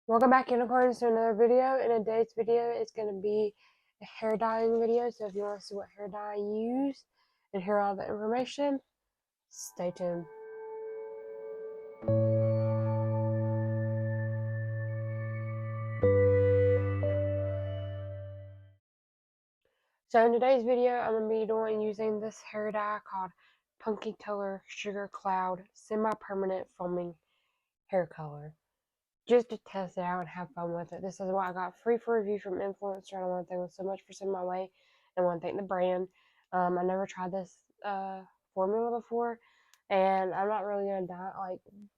Welcome back, unicorns, to another video. In today's video, it's going to be a hair dyeing video. So if you want to see what hair dye I use and hear all the information, stay tuned. So in today's video, I'm going to be using this hair dye called Punky Color Sugar Cloud Semi-Permanent Foaming Hair Color. Just to test it out and have fun with it. This is what I got free for review from Influenster, and I want to thank them so much for sending my way. And I want to thank the brand. I never tried this formula before, and I'm not really gonna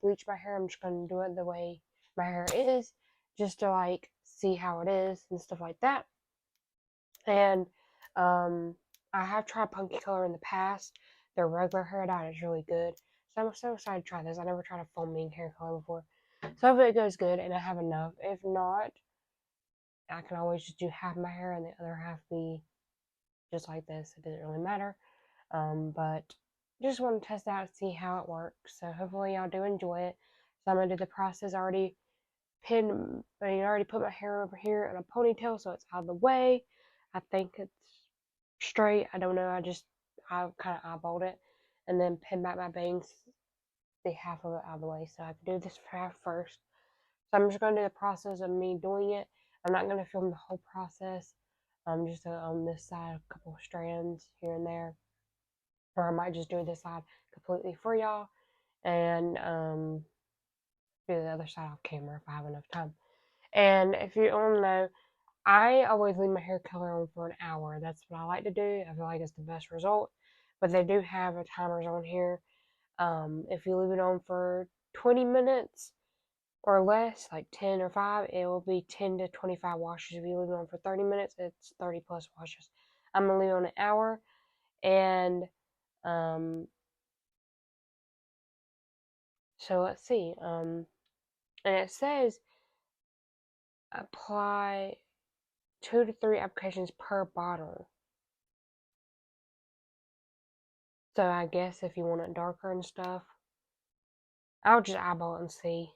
bleach my hair. I'm just gonna do it the way my hair is, just to see how it is and stuff like that. And I have tried Punky Color in the past. Their regular hair dye is really good, so I'm so excited to try this. I never tried a foaming hair color before. So hopefully it goes good and I have enough. If not, I can always just do half my hair and the other half be just like this. It doesn't really matter. But just want to test it out and see how it works. So hopefully y'all do enjoy it. So I'm gonna do the process. I already put my hair over here in a ponytail so it's out of the way. I think it's straight. I don't know. I kind of eyeballed it and then pin back my bangs the half of it out of the way. So I have to do this half first. So I'm just going to do the process of me doing it. I'm not going to film the whole process. Just on this side, a couple of strands here and there. Or I might just do this side completely for y'all. And do the other side off camera if I have enough time. And if you don't know, I always leave my hair color on for an hour. That's what I like to do. I feel like it's the best result. But they do have a timers on here. If you leave it on for 20 minutes or less, like 10 or 5, it will be 10 to 25 washes. If you leave it on for 30 minutes, it's 30 plus washes. I'm going to leave it on an hour. And so let's see. And it says apply 2 to 3 applications per bottle. So I guess if you want it darker and stuff, I'll just eyeball it and see.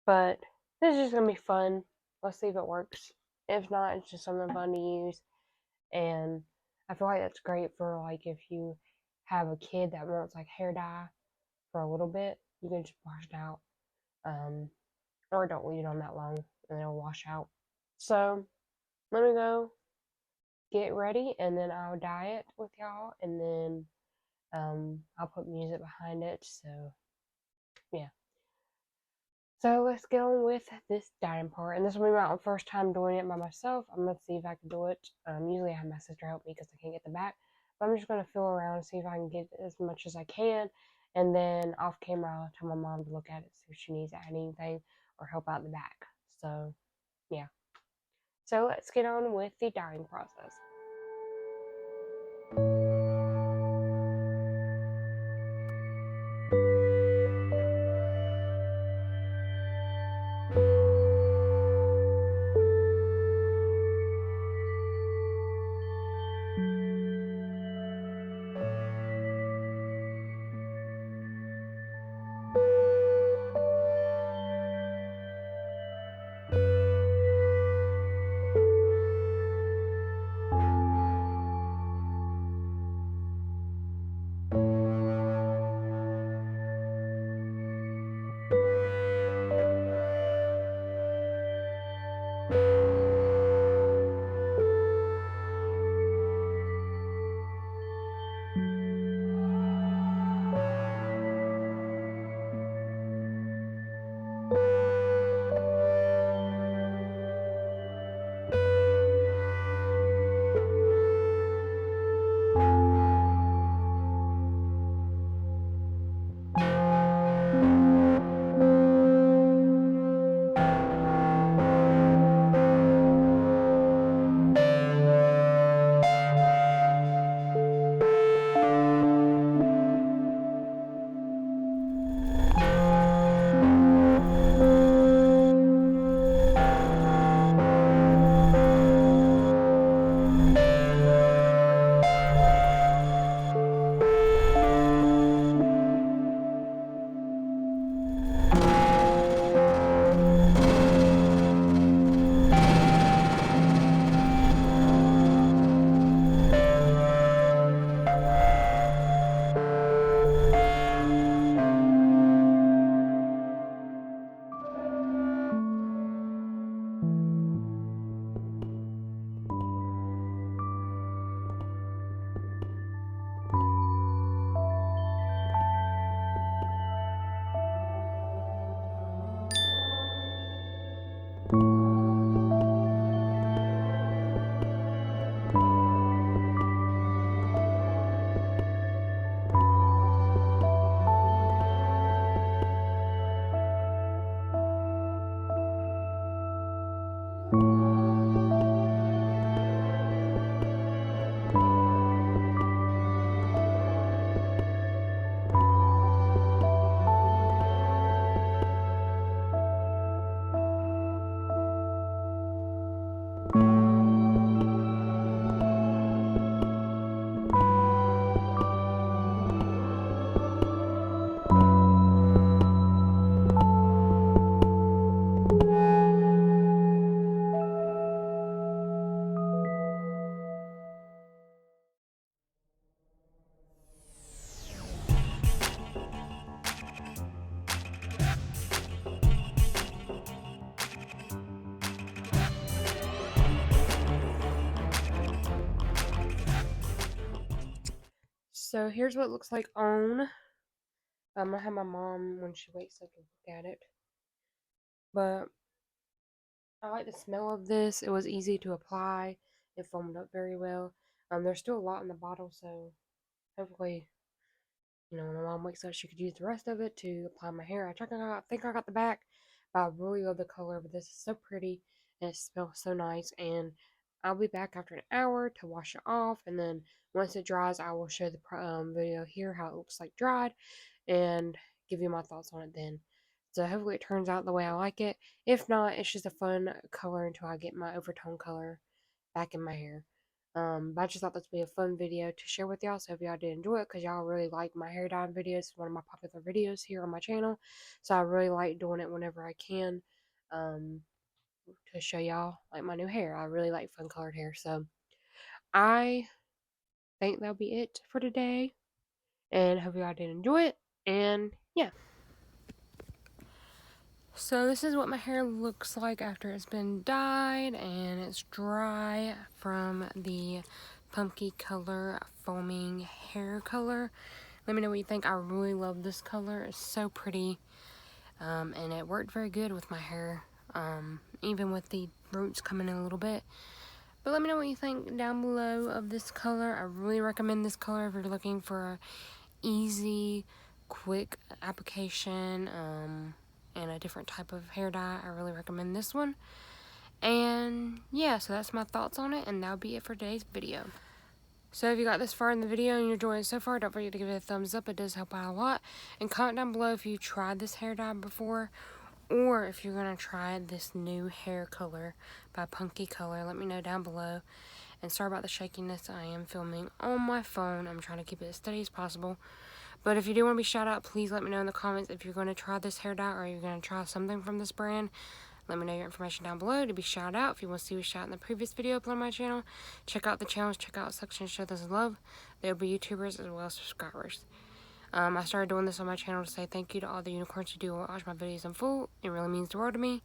But this is just going to be fun. Let's see if it works. If not, it's just something fun to use. And I feel like that's great for if you have a kid that wants hair dye for a little bit, you can just wash it out. Or don't leave it on that long and it'll wash out. So let me go get ready and then I'll dye it with y'all and then I'll put music behind it. So yeah. So let's get on with this dyeing part. And this will be my first time doing it by myself. I'm going to see if I can do it. Usually I have my sister help me because I can't get the back. But I'm just going to feel around and see if I can get as much as I can. And then off camera, I'll tell my mom to look at it, see if she needs to add anything or help out the back. So, yeah. So let's get on with the dyeing process. So here's what it looks like on. I'm gonna have my mom, when she wakes up, to look at it. But I like the smell of this. It was easy to apply. It foamed up very well. There's still a lot in the bottle, so hopefully, when my mom wakes up, she could use the rest of it to apply my hair. I think I got the back, but I really love the color of this. It's so pretty and it smells so nice. And I'll be back after an hour to wash it off, and then once it dries, I will show the video here how it looks like dried, and give you my thoughts on it then. So hopefully it turns out the way I like it. If not, it's just a fun color until I get my overtone color back in my hair. But I just thought this would be a fun video to share with y'all. So if y'all did enjoy it, because y'all really like my hair dyeing videos, it's one of my popular videos here on my channel. So I really like doing it whenever I can, to show y'all like my new hair. I really like fun colored hair. So I think that'll be it for today. And hope y'all did enjoy it. And yeah. So this is what my hair looks like after it's been dyed and it's dry from the Punky color foaming hair color. Let me know what you think. I really love this color. It's so pretty, and it worked very good with my hair, even with the roots coming in a little bit. But let me know what you think down below of this color. I really recommend this color if you're looking for a easy, quick application, and a different type of hair dye. I really recommend this one. And yeah, so that's my thoughts on it, and that'll be it for today's video. So if you got this far in the video and you're enjoying it so far, don't forget to give it a thumbs up. It does help out a lot. And comment down below if you've tried this hair dye before, or if you're going to try this new hair color by Punky Color. Let me know down below. And sorry about the shakiness. I am filming on my phone. I'm trying to keep it as steady as possible. But if you do want to be shout out, please let me know in the comments if you're going to try this hair dye or you're going to try something from this brand. Let me know your information down below to be shout out. If you want to see me shout in the previous video uploaded on my channel, check out the channels, check out section, show this love. There will be YouTubers as well as subscribers. I started doing this on my channel to say thank you to all the unicorns who do watch my videos in full. It really means the world to me.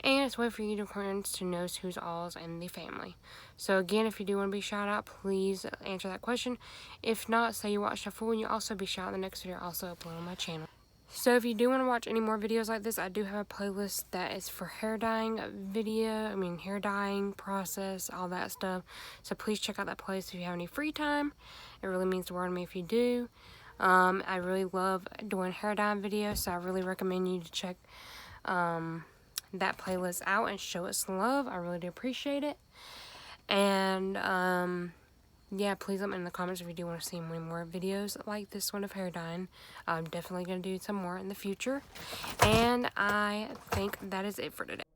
And it's a way for unicorns to know who's alls in the family. So again, if you do want to be shout out, please answer that question. If not, say you watched a full and you also be shout out in the next video also uploaded on my channel. So if you do want to watch any more videos like this, I do have a playlist that is for hair dyeing hair dyeing process, all that stuff. So please check out that playlist if you have any free time. It really means the world to me if you do. I really love doing hair dyeing videos, so I really recommend you to check that playlist out and show us some love. I really do appreciate it. And yeah, please let me know in the comments if you do want to see any more videos like this one of hair dyeing. I'm definitely going to do some more in the future. And I think that is it for today.